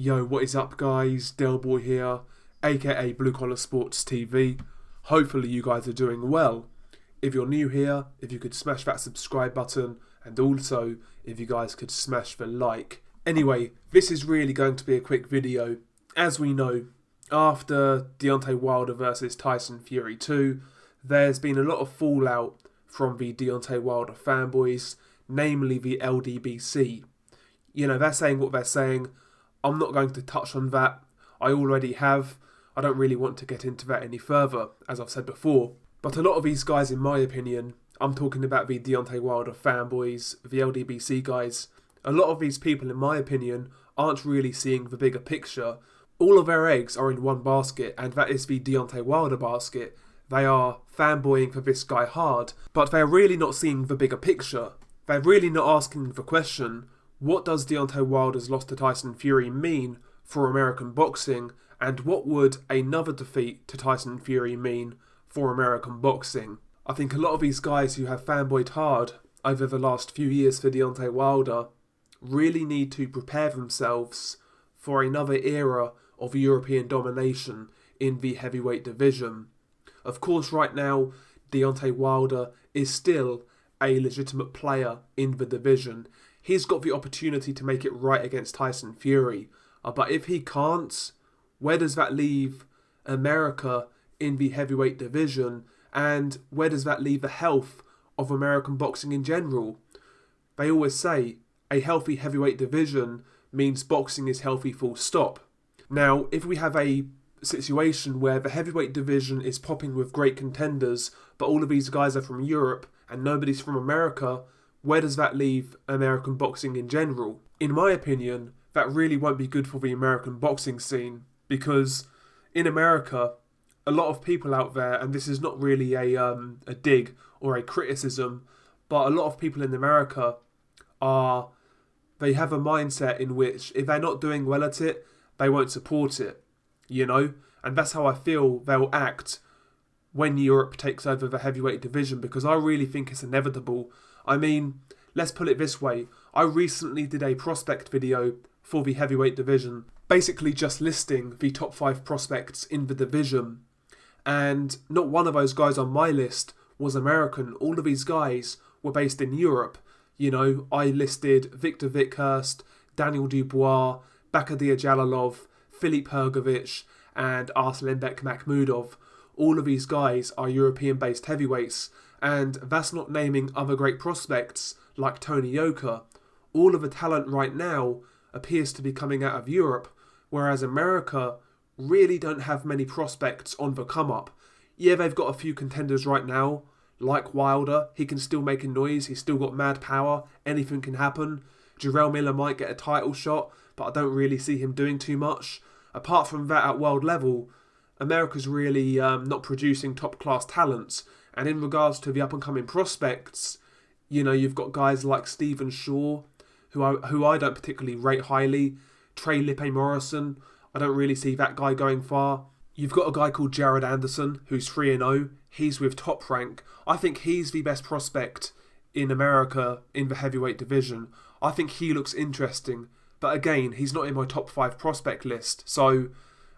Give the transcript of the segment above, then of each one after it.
Yo, what is up guys? Delboy here, aka Blue Collar Sports TV. Hopefully you guys are doing well. If you're new here, if you could smash that subscribe button, and also if you guys could smash the like. Anyway, this is really going to be a quick video. As we know, after Deontay Wilder versus Tyson Fury 2, there's been a lot of fallout from the Deontay Wilder fanboys, namely the Ldbc. You know, they're saying what they're saying. I'm not going to touch on that. I already have. I don't really want to get into that any further, as I've said before. But a lot of these guys, in my opinion, I'm talking about the Deontay Wilder fanboys, the Ldbc guys, a lot of these people, in my opinion, aren't really seeing the bigger picture. All of their eggs are in one basket, and that is the Deontay Wilder basket. They are fanboying for this guy hard, but they're really not seeing the bigger picture. They're really not asking the question, what does Deontay Wilder's loss to Tyson Fury mean for American boxing, and what would another defeat to Tyson Fury mean for American boxing? I think a lot of these guys who have fanboyed hard over the last few years for Deontay Wilder really need to prepare themselves for another era of European domination in the heavyweight division. Of course, right now, Deontay Wilder is still a legitimate player in the division. He's got the opportunity to make it right against Tyson Fury. But if he can't, where does that leave America in the heavyweight division? And where does that leave the health of American boxing in general? They always say a healthy heavyweight division means boxing is healthy, full stop. Now, if we have a situation where the heavyweight division is popping with great contenders, but all of these guys are from Europe and nobody's from America, where does that leave American boxing in general? In my opinion, that really won't be good for the American boxing scene, because in America, a lot of people out there, and this is not really a dig or a criticism, but a lot of people in America they have a mindset in which if they're not doing well at it, they won't support it, you know? And that's how I feel they'll act when Europe takes over the heavyweight division, because I really think it's inevitable. I mean, let's put it this way. I recently did a prospect video for the heavyweight division, basically just listing the top 5 prospects in the division. And not one of those guys on my list was American. All of these guys were based in Europe. You know, I listed Victor Vikhurst, Daniel Dubois, Bakadir Jalilov, Filip Hrgovic, and Arslanbek Makhmudov. All of these guys are European-based heavyweights, and that's not naming other great prospects like Tony Yoka. All of the talent right now appears to be coming out of Europe, whereas America really don't have many prospects on the come-up. Yeah, they've got a few contenders right now, like Wilder. He can still make a noise, he's still got mad power, anything can happen. Jarrell Miller might get a title shot, but I don't really see him doing too much. Apart from that, at world level, America's really not producing top-class talents. And in regards to the up-and-coming prospects, you know, you've got guys like Stephen Shaw, who I don't particularly rate highly. Trey Lippe Morrison, I don't really see that guy going far. You've got a guy called Jared Anderson, who's 3-0. He's with Top Rank. I think he's the best prospect in America in the heavyweight division. I think he looks interesting. But again, he's not in my top 5 prospect list. So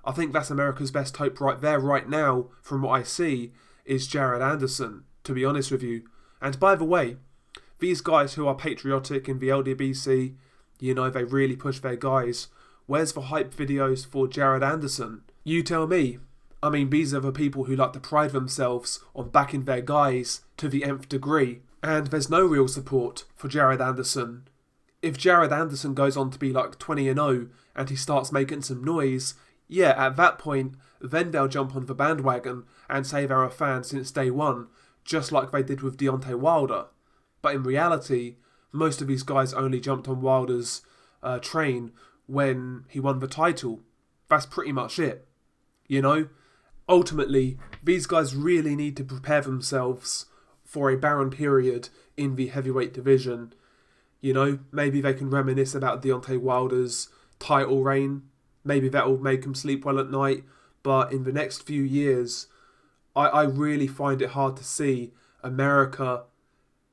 I think that's America's best hope right there, right now, from what I see, is Jared Anderson, to be honest with you. And by the way, these guys who are patriotic in the Ldbc, you know, they really push their guys. Where's the hype videos for Jared Anderson? You tell me. I mean, these are the people who like to pride themselves on backing their guys to the nth degree. And there's no real support for Jared Anderson. If Jared Anderson goes on to be like 20-0 and he starts making some noise, yeah, at that point, then they'll jump on the bandwagon and say they're a fan since day one, just like they did with Deontay Wilder. But in reality, most of these guys only jumped on Wilder's train when he won the title. That's pretty much it, you know? Ultimately, these guys really need to prepare themselves for a barren period in the heavyweight division. You know, maybe they can reminisce about Deontay Wilder's title reign. Maybe that will make them sleep well at night. But in the next few years, I really find it hard to see America,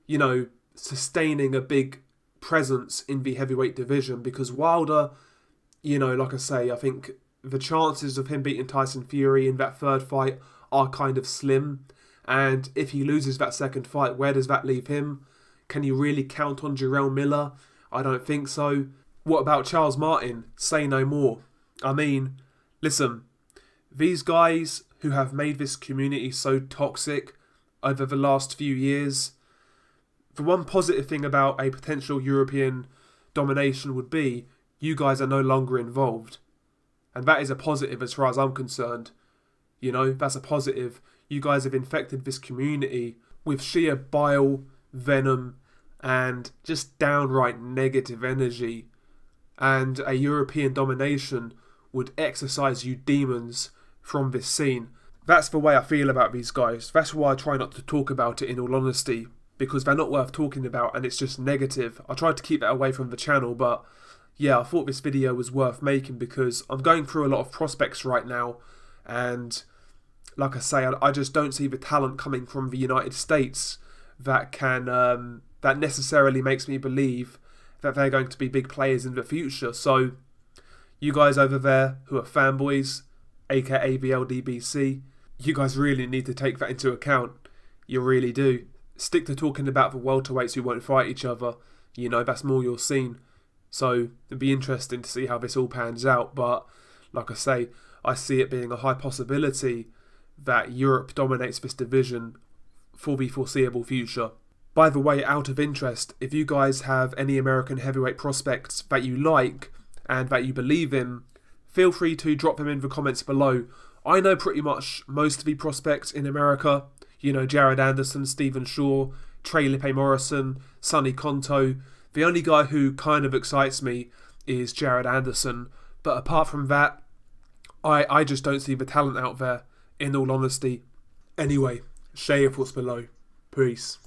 you know, sustaining a big presence in the heavyweight division, because Wilder like I say, I think the chances of him beating Tyson Fury in that third fight are kind of slim. And if he loses that second fight, where does that leave him? Can you really count on Jarrell Miller? I don't think so. What about Charles Martin? Say no more. I mean, listen, these guys who have made this community so toxic over the last few years, the one positive thing about a potential European domination would be you guys are no longer involved. And that is a positive as far as I'm concerned. That's a positive. You guys have infected this community with sheer bile, venom, and just downright negative energy. And a European domination would exorcise you demons from this scene. That's the way I feel about these guys. That's why I try not to talk about it, in all honesty, because they're not worth talking about and it's just negative. I tried to keep that away from the channel, but yeah, I thought this video was worth making because I'm going through a lot of prospects right now, and like I say, I just don't see the talent coming from the United States that that necessarily makes me believe that they're going to be big players in the future. So you guys over there who are fanboys, aka the Ldbc, you guys really need to take that into account. You really do. Stick to talking about the welterweights who won't fight each other. That's more your scene. So it'd be interesting to see how this all pans out. But like I say, I see it being a high possibility that Europe dominates this division for the foreseeable future. By the way, out of interest, if you guys have any American heavyweight prospects that you like and that you believe in, feel free to drop them in the comments below. I know pretty much most of the prospects in America. Jared Anderson, Stephen Shaw, Trey Lippe Morrison, Sonny Konto. The only guy who kind of excites me is Jared Anderson. But apart from that, I just don't see the talent out there, in all honesty. Anyway, share your thoughts below. Peace.